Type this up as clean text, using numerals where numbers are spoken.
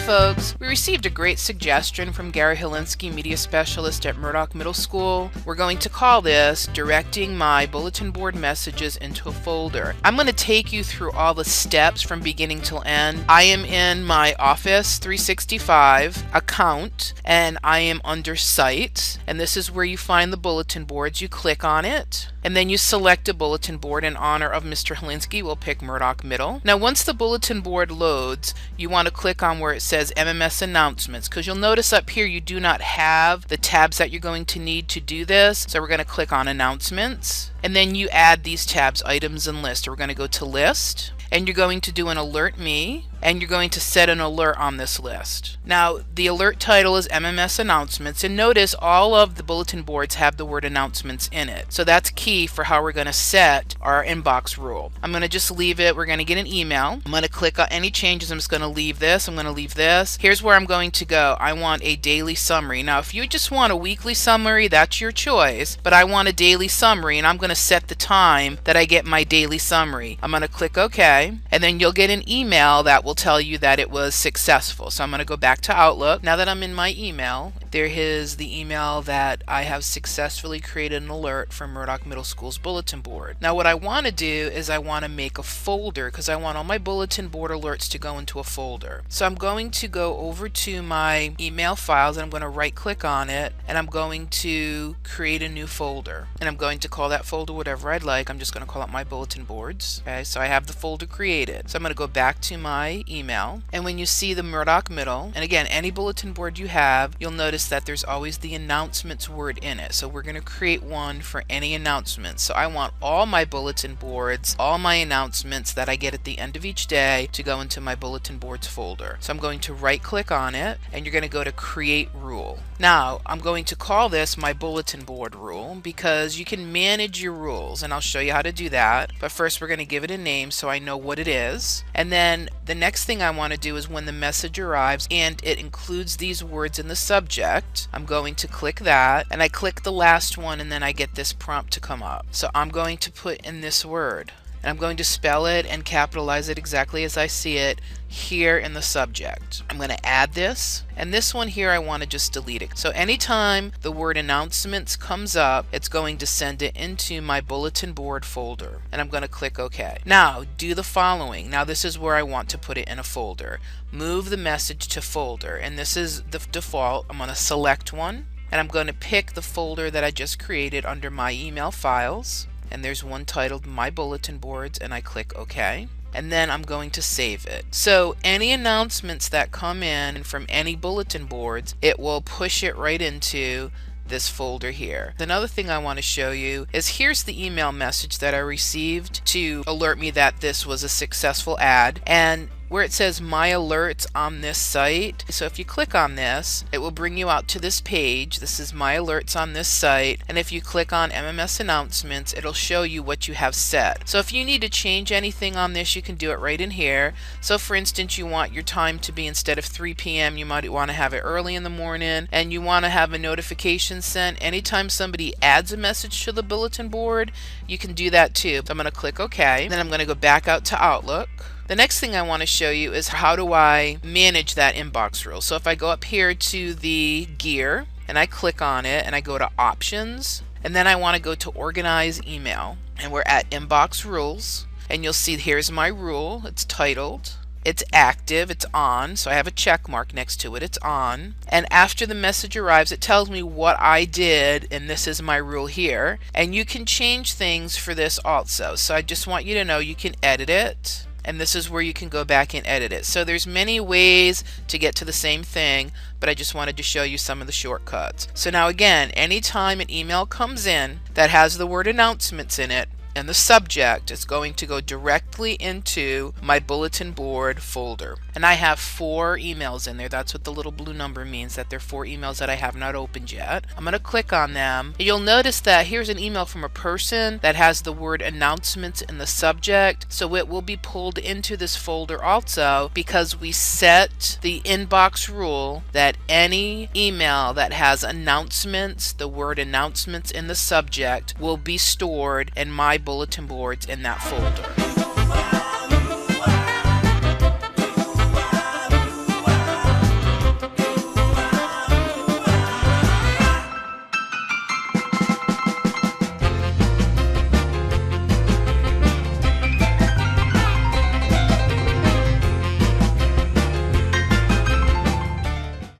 folks, we received a great suggestion from Gary Helinski, Media Specialist at Murdoch Middle School. We're going to call this Directing My Bulletin Board Messages into a Folder. I'm going to take you through all the steps from beginning till end. I am in my Office 365 account and I am under Site, and this is where you find the bulletin boards. You click on it and then you select a bulletin board in honor of Mr. Helinski. We'll pick Murdoch Middle. Now once the bulletin board loads, you want to click on where it says MMS Announcements, because you'll notice up here you do not have the tabs that you're going to need to do this. So we're going to click on Announcements, and then you add these tabs, Items and List. We're going to go to List, and you're going to do an Alert Me, and you're going to set an alert on this list. Now the alert title is MMS Announcements, and notice all of the bulletin boards have the word announcements in it. So that's key for how we're going to set our inbox rule. I'm going to just leave it. We're going to get an email. I'm going to click on any changes. I'm just going to leave this. I'm going to leave this. Here's where I'm going to go. I want a daily summary. Now if you just want a weekly summary, that's your choice, but I want a daily summary, and I'm going to set the time that I get my daily summary. I'm going to click OK, and then you'll get an email that will tell you that it was successful. So I'm going to go back to Outlook. Now that I'm in my email, there is the email that I have successfully created an alert from Murdoch Middle School's bulletin board. Now what I want to do is I want to make a folder, because I want all my bulletin board alerts to go into a folder. So I'm going to go over to my email files, and I'm going to right click on it, and I'm going to create a new folder, and I'm going to call that folder whatever I'd like. I'm just going to call it my bulletin boards. Okay, so I have the folder created. So I'm going to go back to my email, and when you see the Murdoch Middle, and again any bulletin board you have, you'll notice that there's always the announcements word in it. So we're going to create one for any announcements. So I want all my bulletin boards, all my announcements that I get at the end of each day, to go into my bulletin boards folder. So I'm going to right click on it, and you're going to go to Create Rule. Now I'm going to call this my bulletin board rule, because you can manage your rules, and I'll show you how to do that. But first we're going to give it a name so I know what it is. And then the next thing I want to do is when the message arrives and it includes these words in the subject, I'm going to click that, and I click the last one, and then I get this prompt to come up. So I'm going to put in this word, and I'm going to spell it and capitalize it exactly as I see it here in the subject. I'm going to add this, and this one here I want to just delete it. So anytime the word announcements comes up, it's going to send it into my bulletin board folder, and I'm going to click OK. Now do the following. Now this is where I want to put it in a folder. Move the message to folder, and this is the default. I'm going to select one, and I'm going to pick the folder that I just created under my email files, and there's one titled My Bulletin Boards, and I click OK. And then I'm going to save it. So any announcements that come in from any bulletin boards, it will push it right into this folder here. Another thing I want to show you is here's the email message that I received to alert me that this was a successful ad, and where it says My Alerts on this site. So if you click on this, it will bring you out to this page. This is My Alerts on this site, and if you click on MMS Announcements, it'll show you what you have set. So if you need to change anything on this, you can do it right in here. So for instance, you want your time to be, instead of 3 p.m., you might want to have it early in the morning, and you want to have a notification sent anytime somebody adds a message to the bulletin board. You can do that too. So I'm going to click OK. Then I'm going to go back out to Outlook. The next thing I want to show you is how do I manage that inbox rule. So if I go up here to the gear and I click on it and I go to Options, and then I want to go to Organize Email, and we're at Inbox Rules, and you'll see here's my rule. It's titled, it's active, it's on, so I have a check mark next to it, it's on. And after the message arrives, it tells me what I did, and this is my rule here. And you can change things for this also. So I just want you to know you can edit it, and this is where you can go back and edit it. So there's many ways to get to the same thing, but I just wanted to show you some of the shortcuts. So now again, anytime an email comes in that has the word announcements in it, and the subject is going to go directly into my bulletin board folder. And I have 4 emails in there. That's what the little blue number means, that there are 4 emails that I have not opened yet. I'm going to click on them. You'll notice that here's an email from a person that has the word announcements in the subject. So it will be pulled into this folder also, because we set the inbox rule that any email that has announcements, the word announcements in the subject, will be stored in my bulletin boards in that folder.